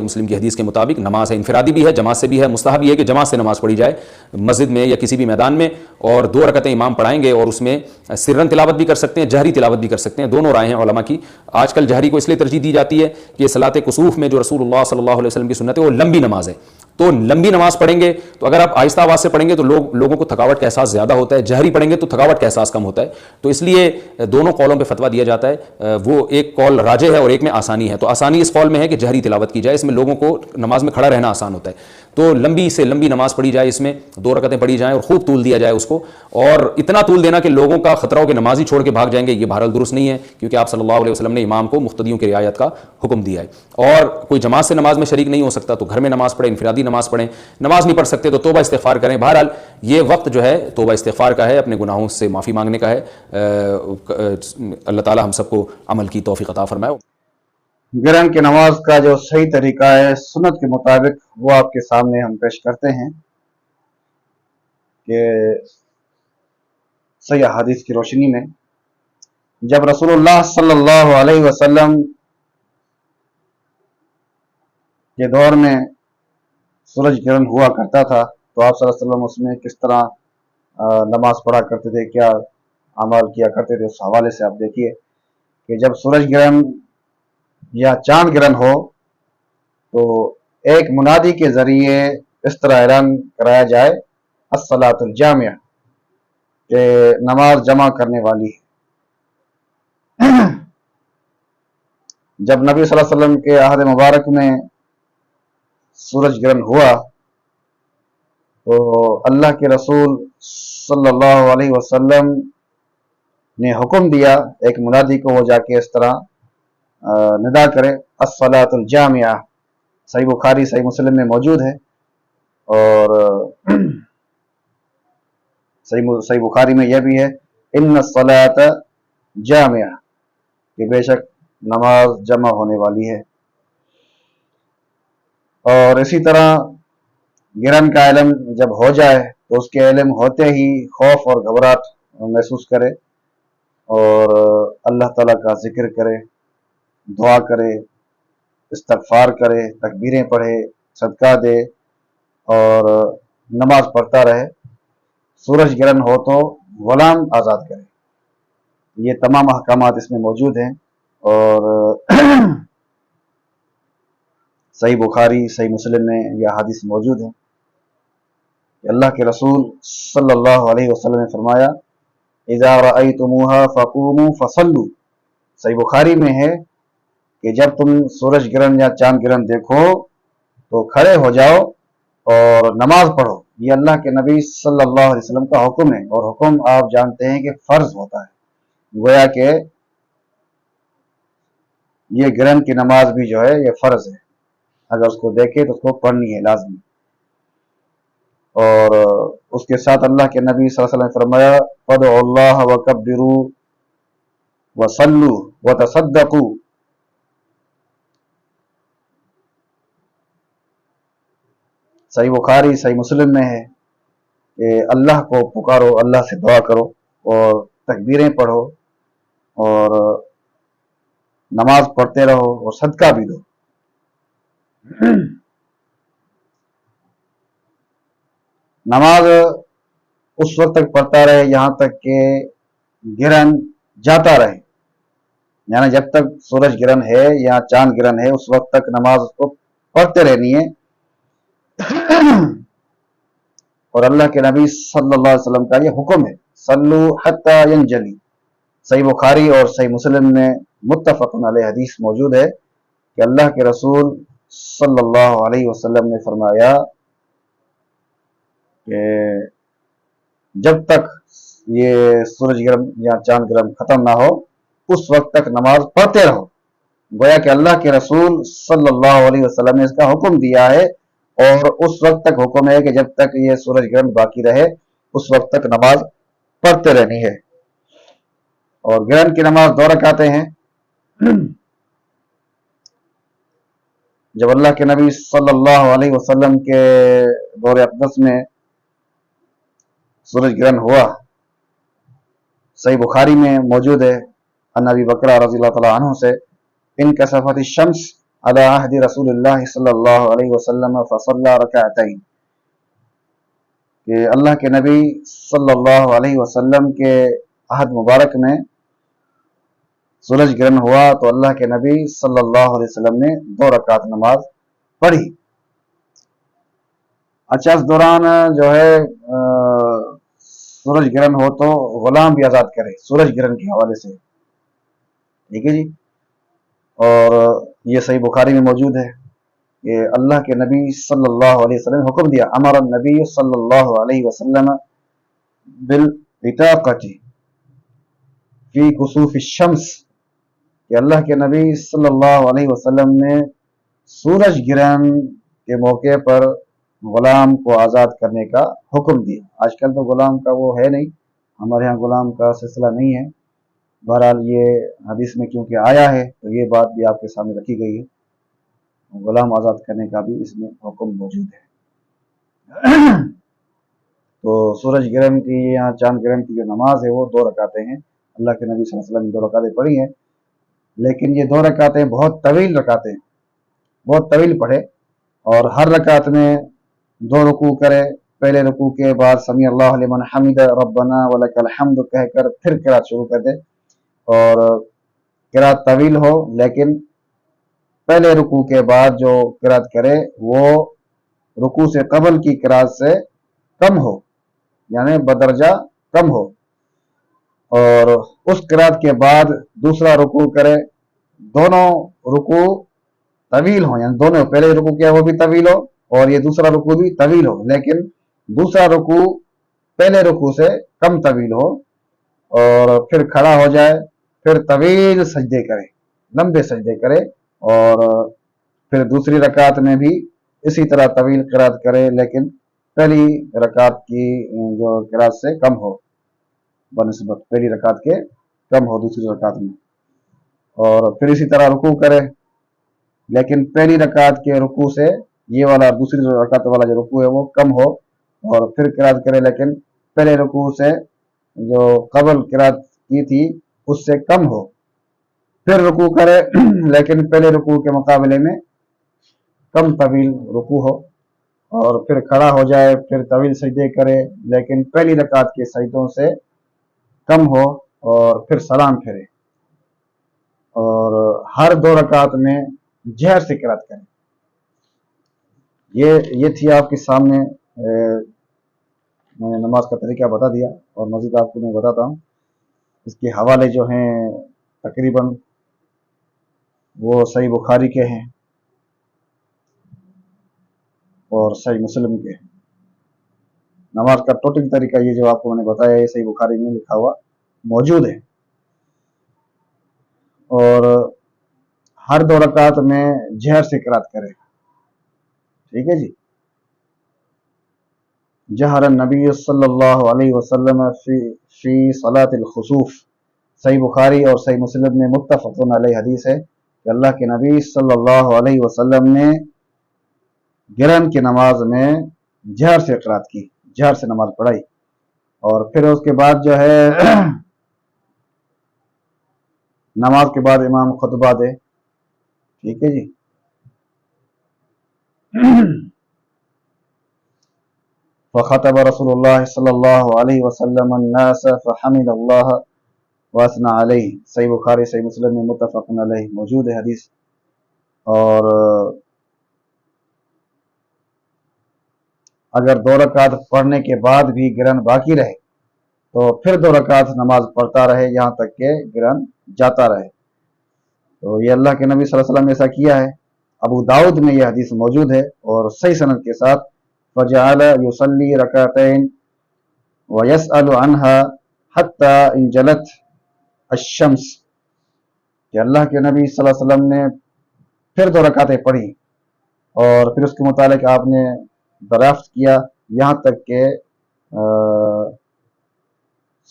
مسلم کی حدیث کے مطابق نماز ہے، انفرادی بھی ہے، جماعت سے بھی ہے، مستحب یہ ہے کہ جماعت سے نماز پڑھی جائے مسجد میں یا کسی بھی میدان میں، اور 2 رکعتیں امام پڑھائیں گے، اور اس میں سرن تلاوت بھی کر سکتے ہیں، جہری تلاوت بھی کر سکتے ہیں، دونوں رائے ہیں علماء کی۔ آج کل جہری کو اس لیے ترجیح دی جاتی ہے کہ صلاۃ کسوف میں جو رسول اللہ صلی اللہ علیہ وسلم کی سنت ہے وہ لمبی نماز ہے، تو لمبی نماز پڑھیں گے تو اگر آپ آہستہ آواز سے پڑھیں گے تو لوگوں کو تھکاوٹ کا احساس زیادہ ہوتا ہے، جہری پڑھیں گے تو تھکاوٹ کا احساس کم ہوتا ہے، تو اس لیے دونوں قولوں پہ فتویٰ دیا جاتا ہے۔ وہ ایک قول راجح ہے اور ایک میں آسانی ہے، تو آسانی اس قول میں ہے کہ جہری تلاوت کی جائے، اس میں لوگوں کو نماز میں کھڑا رہنا آسان ہوتا ہے، تو لمبی سے لمبی نماز پڑھی جائے، اس میں 2 رکعتیں پڑھی جائیں اور خوب طول دیا جائے اس کو، اور اتنا طول دینا کہ لوگوں کا خطرہ ہو کہ نماز ہی چھوڑ کے بھاگ جائیں گے، یہ بہرحال درست نہیں ہے، کیونکہ آپ صلی اللہ علیہ وسلم نے امام کو مقتدیوں کی رعایت کا حکم دیا ہے۔ اور کوئی جماعت سے نماز میں شریک نہیں ہو سکتا تو گھر میں نماز پڑھیں، انفرادی نماز پڑھیں، نماز نہیں پڑھ سکتے تو توبہ استغفار کریں۔ بہرحال یہ وقت جو ہے توبہ استغفار کا ہے، اپنے گناہوں سے معافی مانگنے کا ہے۔ اللہ تعالی ہم سب کو عمل کی توفیق عطا فرمائے۔ گرہن کی نماز کا جو صحیح طریقہ ہے سنت کے مطابق وہ آپ کے سامنے ہم پیش کرتے ہیں کہ صحیح حدیث کی روشنی میں جب رسول اللہ صلی اللہ علیہ وسلم کے دور میں سورج گرہن ہوا کرتا تھا تو آپ صلی اللہ علیہ وسلم اس میں کس طرح نماز پڑھا کرتے تھے، کیا اعمال کیا کرتے تھے، اس حوالے سے آپ دیکھیے کہ جب سورج گرہن یا چاند گرہن ہو تو ایک منادی کے ذریعے اس طرح اعلان کرایا جائے الصلاۃ الجامعہ، کہ نماز جمع کرنے والی ہے۔ جب نبی صلی اللہ علیہ وسلم کے عہد مبارک میں سورج گرہن ہوا تو اللہ کے رسول صلی اللہ علیہ وسلم نے حکم دیا ایک منادی کو وہ جا کے اس طرح ندا کرے الصلاۃ الجامعہ۔ صحیح بخاری صحیح مسلم میں موجود ہے، اور صحیح بخاری میں یہ بھی ہے ان الصلاۃ جامعہ، کہ بے شک نماز جمع ہونے والی ہے۔ اور اسی طرح گرہن کا علم جب ہو جائے تو اس کے علم ہوتے ہی خوف اور گھبراہٹ محسوس کرے اور اللہ تعالیٰ کا ذکر کرے، دعا کرے، استغفار کرے، تکبیریں پڑھے، صدقہ دے اور نماز پڑھتا رہے۔ سورج گرہن ہو تو غلام آزاد کرے۔ یہ تمام احکامات اس میں موجود ہیں، اور صحیح بخاری صحیح مسلم میں یہ حدیث موجود ہے کہ اللہ کے رسول صلی اللہ علیہ وسلم نے فرمایا اذا رأیتموها فقوموا فصلوا۔ صحیح بخاری میں ہے کہ جب تم سورج گرہن یا چاند گرہن دیکھو تو کھڑے ہو جاؤ اور نماز پڑھو۔ یہ اللہ کے نبی صلی اللہ علیہ وسلم کا حکم ہے، اور حکم آپ جانتے ہیں کہ فرض ہوتا ہے، گویا کہ یہ گرہن کی نماز بھی جو ہے یہ فرض ہے، اگر اس کو دیکھے تو اس کو پڑھنی ہے لازمی۔ اور اس کے ساتھ اللہ کے نبی صلی اللہ علیہ وسلم نے فرمایا فادعوا اللہ وکبروا وصلوا وتصدقوا۔ صحیح بخاری صحیح مسلم میں ہے کہ اللہ کو پکارو، اللہ سے دعا کرو اور تکبیریں پڑھو اور نماز پڑھتے رہو اور صدقہ بھی دو۔ نماز اس وقت تک پڑھتا رہے یہاں تک کہ گرہن جاتا رہے، یعنی جب تک سورج گرہن ہے یا چاند گرہن ہے اس وقت تک نماز کو پڑھتے رہنی ہے۔ اور اللہ کے نبی صلی اللہ علیہ وسلم کا یہ حکم ہے صلو حتی ینجلی۔ صحیح بخاری اور صحیح مسلم میں متفق علیہ حدیث موجود ہے کہ اللہ کے رسول صلی اللہ علیہ وسلم نے فرمایا کہ جب تک یہ سورج گرہن یا چاند گرہن ختم نہ ہو اس وقت تک نماز پڑھتے رہو۔ گویا کہ اللہ کے رسول صلی اللہ علیہ وسلم نے اس کا حکم دیا ہے، اور اس وقت تک حکم ہے کہ جب تک یہ سورج گرہن باقی رہے اس وقت تک نماز پڑھتے رہنی ہے۔ اور گرہن کی نماز 2 رکعتیں ہیں۔ جب اللہ کے نبی صلی اللہ علیہ وسلم کے دور اقدس میں سورج گرہن ہوا، صحیح بخاری میں موجود ہے ان ابی بکر رضی اللہ تعالیٰ عنہ سے انکسفت الشمس अला अहदी रसूलिल्लाह सल्लल्लाहु अलैहि वसल्लम फसल्ला रकअतैन, कि अल्लाह के नबी सल्लल्लाहु अलैहि वसल्लम के अहद मुबारक में सूरज ग्रहण हुआ तो अल्लाह के नबी सल्लल्लाहु अलैहि वसल्लम ने 2 रकात नमाज पढ़ी। अच्छा, इस दौरान जो है सूरज ग्रहण हो तो गुलाम भी आज़ाद करे, सूरज ग्रहण के हवाले से, ठीक है जी। और ये सही बुखारी में मौजूद है कि अल्लाह के नबी सल्लल्लाहु अलैहि वसल्लम ने हुक्म दिया, अमर नबी सल्लल्लाहु अलैहि वसल्लम बिल इताक़ति फी कुसूफ़ि शम्स, कि अल्लाह के नबी सल्लल्लाहु अलैहि वसल्लम ने सूरज ग्रहण के मौके पर गुलाम को आज़ाद करने का हुक्म दिया। आजकल तो गुलाम का वो है नहीं, हमारे यहाँ गुलाम का सिलसिला नहीं है। बहरहाल ये हदीस में क्योंकि आया है तो ये बात भी आपके सामने रखी गई है, गुलाम आज़ाद करने का भी इसमें हुक्म मौजूद है। तो सूरज ग्रहण की, यहाँ चांद ग्रहण की जो नमाज है वो 2 रकातें हैं। अल्लाह के नबी सल्लल्लाहु अलैहि वसल्लम ने 2 रकातें पढ़ी हैं, लेकिन ये 2 रकातें बहुत तवील रकातें, बहुत तवील पढ़े, और हर रकात में 2 रुकू करे। पहले रुकू के बाद समी अल्लाहु लिमन हमिद रब्बना वलकल हम्द कहकर फिर किरात शुरू कर दे, और किरात तवील हो, लेकिन पहले रुकू के बाद जो किरात करे वो रुकू से कबल की किरात से कम हो, यानी बदरजा कम हो, और उस किरात के बाद दूसरा रुकू करे, दोनों रुकू तवील हो, यानी दोनों, पहले रुकू किया वो भी तवील हो और ये दूसरा रुकू भी तवील हो, लेकिन दूसरा रुकू पहले रुकू से कम तवील हो, और फिर खड़ा हो जाए, फिर तवील सजदे करे, लंबे सजदे करे, और फिर दूसरी रकात में भी इसी तरह तवील किरात करे, लेकिन पहली रकात की जो किरात से कम हो, बनिस्बत पहली रकात के कम हो दूसरी रकात में, और फिर इसी तरह रुकू करे, लेकिन पहली रकात के रुकू से ये वाला दूसरी रकात वाला जो रुकू है वो कम हो, और फिर किरात करे, लेकिन पहले रुकू से जो कबल किरात की थी उससे कम हो, फिर रुकू करे लेकिन पहले रुकू के मुकाबले में कम तवील रुकू हो, और फिर खड़ा हो जाए, फिर तवील सजदे करे, लेकिन पहली रकात के सजदों से कम हो, और फिर सलाम फेरे, और हर 2 रकात में जहर से किरात करें। ये थी आपके सामने, मैंने नमाज का तरीका बता दिया, और मज़ीद आपको मैं बताता हूँ। इसके हवाले जो हैं तकरीबन वो सही बुखारी के हैं और सही मुस्लिम के हैं। नमाज का टोटल तरीका ये जो आपको मैंने बताया ये सही बुखारी में लिखा हुआ मौजूद है, और हर 2 रकात में जहर से किरात करें, ठीक है जी। जहर नबी सल्लल्लाहु अलैहि वसल्लम फी सलातिल खुसूफ, सही बुखारी और सही मुस्लिम में मुत्तफ़क़ुन अलैहि हदीस है कि अल्लाह के नबी सल्लल्लाहु अलैहि वसल्लम ने ग्रहण की नमाज में जहर से किरात की, जहर से नमाज पढ़ाई, और फिर उसके बाद जो है नमाज के बाद इमाम खुतबा दे, ठीक है जी। फ़ख़तब रसूलुल्लाह सल्लल्लाहु अलैहि वसल्लम अन्नास फ़हमिदल्लाह वअस्ना अलैहि, सही बुखारी सही मुस्लिम में मुत्तफ़क़ुन अलैहि मौजूद है हदीस। और अगर 2 रकात पढ़ने के बाद भी ग्रहण बाकी रहे तो फिर 2 रकात नमाज पढ़ता रहे यहाँ तक के ग्रहण जाता रहे। तो ये अल्लाह के नबी सल्लल्लाहु अलैहि वसल्लम ने ऐसा किया है। अबू दाऊद में यह हदीस मौजूद है और सही सनद के साथ, फजअल युसल्ली रकातैन व यसअलु अन्हा हत्ता इंजलत अश-शम्स, कि अल्लाह के नबी सल्लल्लाहु अलैहि वसल्लम ने फिर 2 रकातें पढ़ी और फिर उसके मुतालिक आपने दरियाफ्त किया यहाँ तक के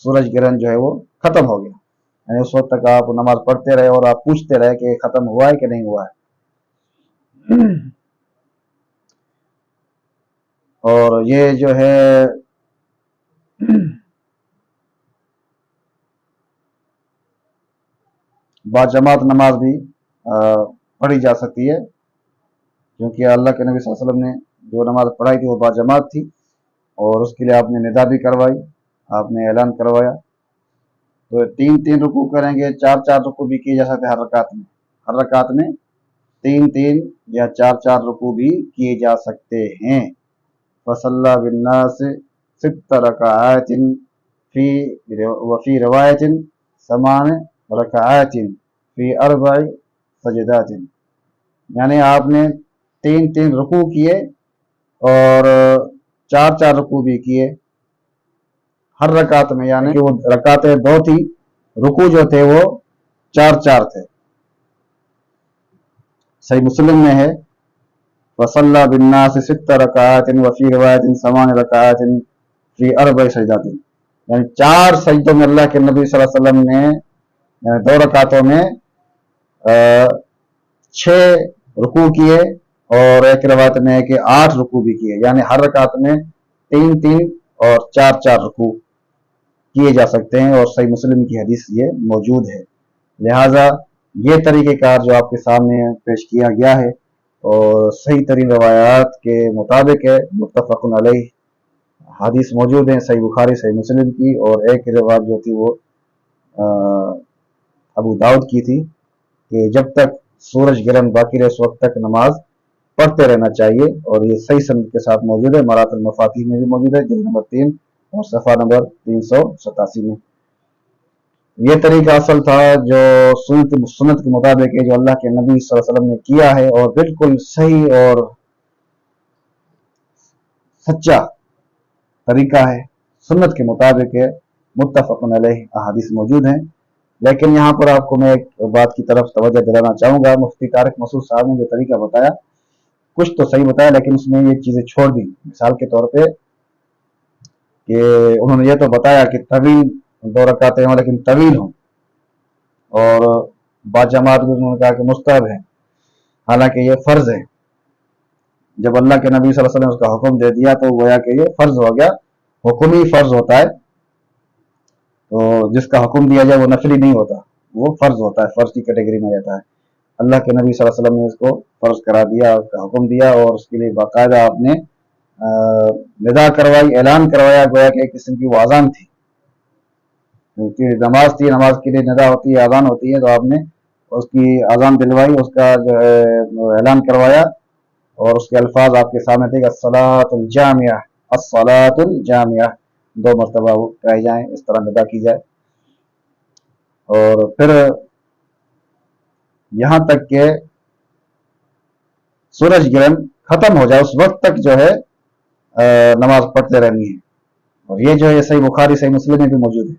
सूरज ग्रहण जो है वो खत्म हो गया। यानी उस वक्त तक आप नमाज पढ़ते रहे और आप पूछते रहे कि खत्म हुआ है कि नहीं हुआ है। और ये जो है बाजमात नमाज भी पढ़ी जा सकती है, क्योंकि अल्लाह के नबी सल्लल्लाहु अलैहि वसल्लम ने जो नमाज पढ़ाई थी वो बाजमात थी, और उसके लिए आपने निदा भी करवाई, आपने ऐलान करवाया। तो 3-3 रुकू करेंगे, 4-4 रुकू भी किए जा सकते हैं हर रकात में 3-3 या 4-4 रुकू भी किए जा सकते हैं। फसल्ला बिन्नास सित्त रकाआतिन फी रवायतिन समान रकाआतिन फी अर्बई सजदातिन, यानी आपने 3-3 रुकू किए और 4-4 रुकू भी किए हर रकात में, यानी कि वो रकातें 2 थी, रुकू जो थे वो 4-4 थे। सही मुस्लिम में है वसल्ला बिन्नास सित्त रकातिन व फी रिवायतिन समान रकातिन फी अर्बई सजदातिन, यानी 4 सजदों में अल्लाह के नबी सल्लल्लाहु अलैहि वसल्लम ने 2 रकातों में 6 रुकू किए, और एक रिवायत में है कि 8 रुकू भी किए, यानी हर रकात में 3-3 और 4-4 रुकू किए जा सकते हैं, और सही मुस्लिम की हदीस ये मौजूद है। लिहाजा ये तरीक़ेकार जो आपके सामने पेश किया गया है और सही तरीन रवायात के मुताबिक है, मुत्तफ़क़ुन अलैह हदीस मौजूद है सही बुखारी सही मुस्लिम की, और एक रिवायत जो थी वो अबू दाऊद की थी कि जब तक सूरज गिरन बाकी रहे उस वक्त तक नमाज पढ़ते रहना चाहिए, और ये सही सनद के साथ मौजूद है। मरातुल मफातिह में भी मौजूद है, जिल्द नंबर 3 और सफ़ा नंबर 387 में। ये तरीका असल था जो सुन्नत के मुताबिक है, जो अल्लाह के नबी सल्लल्लाहु अलैहि वसल्लम ने किया है, और बिल्कुल सही और सच्चा तरीका है, सुन्नत के मुताबिक है, मुत्तफ़क़ुन अलैह अहादीस मौजूद हैं। लेकिन यहाँ पर आपको मैं एक बात की तरफ तवज्जो दिलाना चाहूँगा। मुफ्ती तारिक मसूद साहब ने जो तरीका बताया कुछ तो सही बताया, लेकिन उसमें ये चीज़ें छोड़ दी। मिसाल के तौर पे कि उन्होंने ये तो बताया कि तवील 2 रकातें हों लेकिन तवील हों, और बाजमात भी उन्होंने कहा कि मुस्तहब है, हालांकि ये फ़र्ज़ है। जब अल्लाह के नबी सल्लल्लाहु अलैहि वसल्लम ने उसका हुक्म दे दिया तो गोया कि ये फ़र्ज़ हो गया, हुक्म ही फ़र्ज़ होता है। तो जिसका हुक्म दिया जाए वो नफली नहीं होता, वो फ़र्ज़ होता है, फ़र्ज़ की कैटेगरी में जाता है। अल्लाह के नबी सल्लल्लाहु अलैहि वसल्लम ने इसको फ़र्ज़ करा दिया, उसका हुक्म दिया, और उसके लिए बाकायदा आपने निदा करवाई, ऐलान करवाया, गोया कि एक किस्म की वो आज़ान थी, क्योंकि नमाज थी, नमाज के लिए निदा होती है, आज़ान होती है, तो आपने उसकी आज़ान दिलवाई, उसका जो है ऐलान करवाया, और उसके अल्फाज आपके सामने थे, अस्सलातुल जामिया, अस्सलातुल जामिया 2 मरतबा वो कहे जाएं, इस तरह निदा की जाए। और फिर यहाँ तक के सूरज ग्रहण खत्म हो जाए उस वक्त तक जो है नमाज पढ़ते रहनी है, और ये जो है सही बुखारी सही मुस्लिम में भी मौजूद है।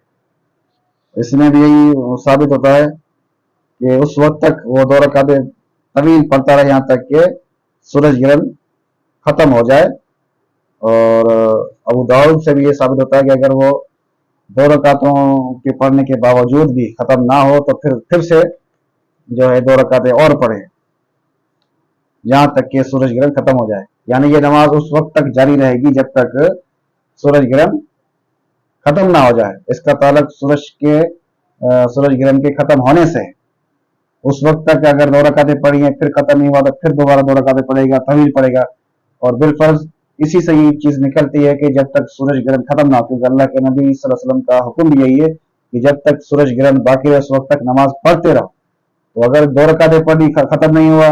इसमें भी यही साबित होता है कि उस वक्त तक वो 2 रकातें तवील पढ़ता रहे यहाँ तक के सूरज ग्रहण खत्म हो जाए। और अबू दाऊद से भी ये साबित होता है कि अगर वो 2 रकातों के पढ़ने के बावजूद भी खत्म ना हो तो फिर से जो है 2 रकातें और पढ़े यहाँ तक कि सूरज ग्रहण खत्म हो जाए, यानी ये नमाज उस वक्त तक जारी रहेगी जब तक सूरज ग्रहण खत्म ना हो जाए। इसका ताल्लुक सूरज ग्रहण के खत्म होने से, उस वक्त तक अगर 2 रकातें पढ़ी हैं फिर खत्म नहीं हुआ तो फिर दोबारा 2 रकातें पढ़ेगा, तवील पढ़ेगा, और बिलफर्ज इसी से ये चीज निकलती है कि जब तक सूरज ग्रहण खत्म ना हो, क्योंकि अल्लाह के नबी सल्लल्लाहु अलैहि वसल्लम का हुक्म भी यही है कि जब तक सूरज ग्रहण बाकी है उस वक्त तक नमाज पढ़ते रहो। तो अगर 2 रकातें पढ़ी खत्म नहीं हुआ,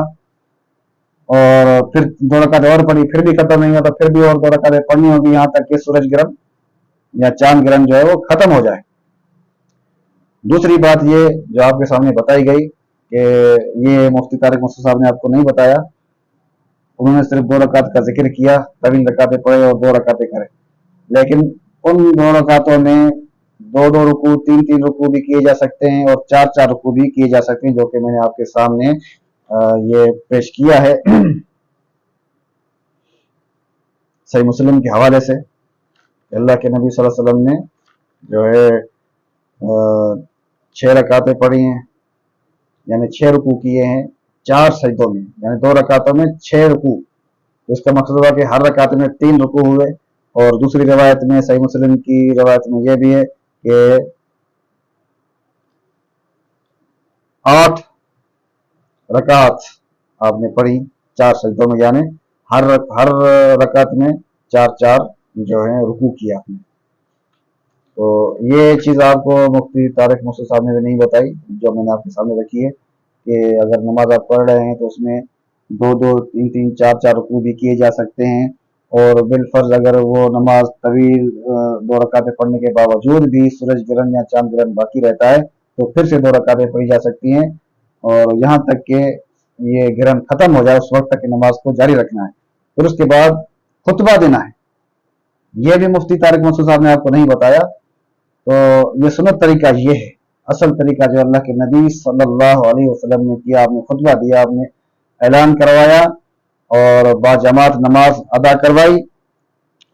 और फिर 2 रकातें और पढ़ी फिर भी खत्म नहीं हुआ, तो फिर भी और 2 रकातें पढ़नी होगी यहाँ तक कि सूरज ग्रहण या चांद ग्रहण जो है वो खत्म हो जाए। दूसरी बात ये जो आपके सामने बताई गई कि ये मुफ्ती तारिक मसूद साहब ने आपको नहीं बताया, उन्होंने सिर्फ 2 रकात का जिक्र किया, तवील रकातें पढ़े और 2 रकातें करे, लेकिन उन 2 रकातों में 2-2 रुकू 3-3 रुकू भी किए जा सकते हैं और 4-4 रुकू भी किए जा सकते हैं, जो कि मैंने आपके सामने ये पेश किया है सही मुस्लिम के हवाले से। अल्लाह के नबी सल्लल्लाहु अलैहि वसल्लम ने जो है 6 रकातें पढ़ी हैं, यानी 6 रुकू किए हैं 4 सजदों में, यानी 2 रकातों में 6 रुकू। तो इसका मकसद हुआ कि हर रकात में 3 रुकू हुए। और दूसरी रवायत में सही मुस्लिम की रवायत में यह भी है कि 8 रकात आपने पढ़ी 4 सजदों में, यानी हर रकात में 4 जो है रुकू किया आपने। तो ये चीज़ आपको मुफ्ती तारिक मुंसू साहब ने भी नहीं बताई, जो मैंने आपके सामने रखी है कि अगर नमाज आप पढ़ रहे हैं तो उसमें 2-2, 3-3, 4-4 रुकू भी किए जा सकते हैं। और बिलफर्ज अगर वो नमाज तवील 2 रकातें पढ़ने के बावजूद भी सूरज ग्रहण या चांद ग्रहण बाकी रहता है तो फिर से 2 रकातें पढ़ी जा सकती हैं, और यहाँ तक कि ये ग्रहण खत्म हो जाए उस वक्त तक नमाज को जारी रखना है। फिर उसके बाद खुतबा देना है। ये भी मुफ्ती तारिक मुंसू साहब ने आपको नहीं बताया। तो ये सुन्नत तरीका ये है, असल तरीका जो अल्लाह के नबी सल्लल्लाहु अलैहि वसल्लम ने किया, आपने खुतबा दिया, आपने ऐलान करवाया और बाजमात नमाज अदा करवाई,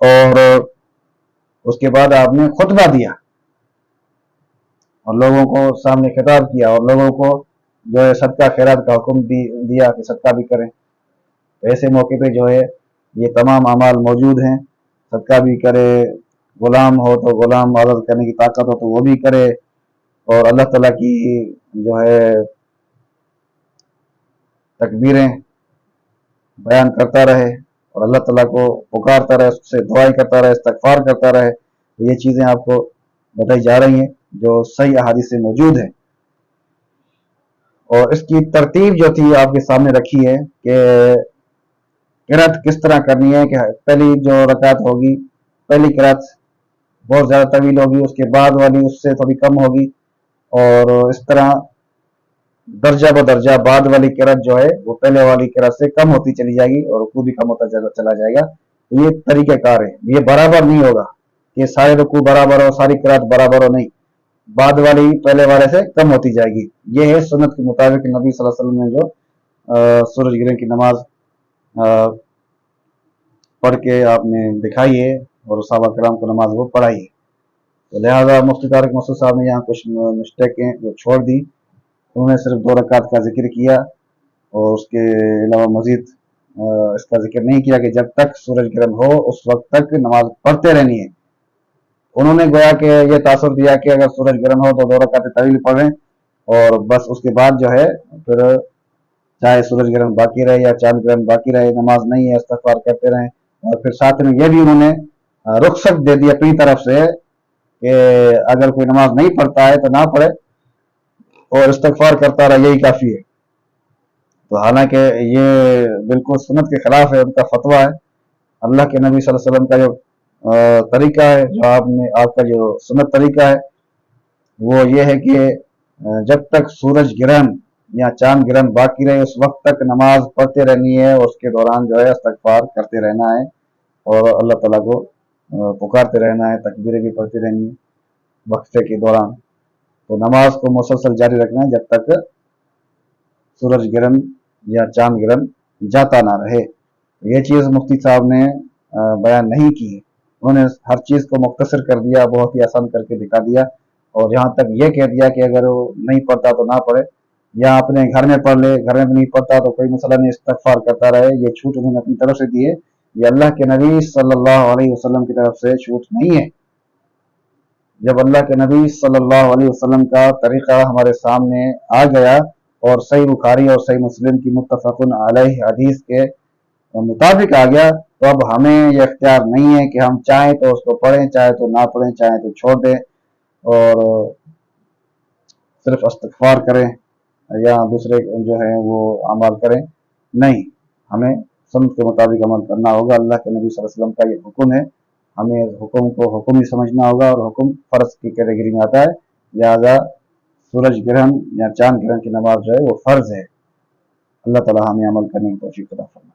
और उसके बाद आपने खुतबा दिया और लोगों को सामने खिताब किया और लोगों को जो है सदका खैरात का हुक्म दिया कि सदका भी करें। तो ऐसे मौके पे जो है ये तमाम अमाल मौजूद हैं, सदका भी करे, गुलाम हो तो गुलाम आज़ाद करने की ताकत हो तो वो भी करे, और अल्लाह ताला की जो है तकबीरें बयान करता रहे और अल्लाह ताला को पुकारता रहे, उससे दुआएं करता रहे, इस्तगफार करता रहे। तो ये चीज़ें आपको बताई जा रही हैं जो सही अहादीस से मौजूद है। और इसकी तरतीब जो थी आपके सामने रखी है कि क़िरात किस तरह करनी है, कि पहली जो रकात होगी, पहली क़िरात बहुत ज़्यादा तवील होगी, उसके बाद वाली उससे थोड़ी कम होगी, और इस तरह दर्जा ब दर्जा बाद वाली क़िरात जो है वो पहले वाली क़िरात से कम होती चली जाएगी और रुकू भी कम होता चला जाएगा। तो ये तरीक़ाकार है, ये बराबर नहीं होगा कि सारे रुकू बराबर हो, सारी क़िरात बराबर हो, नहीं, बाद वाली पहले वाले से कम होती जाएगी। ये है सुन्नत के मुताबिक नबी सल्लल्लाहु अलैहि वसल्लम ने जो सूरज ग्रहण की नमाज पढ़ के आपने दिखाई है और सहाबा किराम को नमाज वो पढ़ाई है। तो लिहाजा मुफ्ती तारिक मुंसू साहब ने यहाँ कुछ मिस्टेकें वो छोड़ दी। उन्होंने सिर्फ 2 रकात का जिक्र किया और उसके अलावा मजीद इसका जिक्र नहीं किया कि जब तक सूरज ग्रहण हो उस वक्त तक नमाज पढ़ते रहनी है। उन्होंने गोया कि ये तासुर दिया कि अगर सूरज ग्रहण हो तो 2 रकातें तवील पढ़ें और बस उसके बाद जो है फिर चाहे सूरज ग्रहण बाकी रहे या चांद ग्रहण बाकी रहे, नमाज नहीं है, इस्तगफार करते रहें। और फिर साथ में यह भी उन्होंने रुखसत दे दी अपनी तरफ से कि अगर कोई नमाज नहीं पढ़ता है तो ना पढ़े और इस्तगफार करता रहे, यही काफ़ी है। तो हालांकि ये बिल्कुल सुन्नत के खिलाफ है, उनका फतवा है। अल्लाह के नबी सल्लल्लाहु अलैहि वसल्लम का जो तरीका है, जो आपका जो सुन्नत तरीका है वो ये है कि जब तक सूरज ग्रहण या चांद ग्रहण बाकी रहे उस वक्त तक नमाज पढ़ते रहनी है और उसके दौरान जो है इस्तगफार करते रहना है और अल्लाह ताला को पुकारते रहना है, तकबीरें भी पढ़ती रहनी है वक्फे के दौरान। तो नमाज को मुसलसल जारी रखना है जब तक सूरज ग्रहण या चांद ग्रहण जाता ना रहे। ये चीज़ मुफ्ती साहब ने बयान नहीं की है, उन्होंने हर चीज़ को मुख्तसर कर दिया, बहुत ही आसान करके दिखा दिया और यहाँ तक ये कह दिया कि अगर वो नहीं पढ़ता तो ना पढ़े या अपने घर में पढ़ ले, घर में नहीं पढ़ता तो कोई मसला नहीं, इस्तगफार करता रहे। ये छूट उन्होंने अपनी तरफ से दी है, ये अल्लाह के नबी सल्लल्लाहु अलैहि वसल्लम की तरफ से छूट नहीं है। जब अल्लाह के नबी सल्लल्लाहु अलैहि वसल्लम का तरीक़ा हमारे सामने आ गया और सही बुखारी और सही मुस्लिम की मुत्तफ़क़ुन अलैहि हदीस के मुताबिक आ गया, तो अब हमें यह इख्तियार नहीं है कि हम चाहें तो उसको पढ़ें, चाहे तो ना पढ़ें, चाहे तो छोड़ दें और सिर्फ इस्तगफार करें या दूसरे जो है वो अमल करें। नहीं, हमें सुन्नत के मुताबिक अमल करना होगा। अल्लाह के नबी सल्लल्लाहु अलैहि वसल्लम का ये हुक्म है, हमें हुक्म को हुक्म ही समझना होगा और हुक्म फ़र्ज की कैटेगरी में आता है। लिहाजा सूरज ग्रहण या चांद ग्रहण की नमाज जो है वो फ़र्ज है। अल्लाह ताला हमें अमल करने की तौफीक अता फरमाए।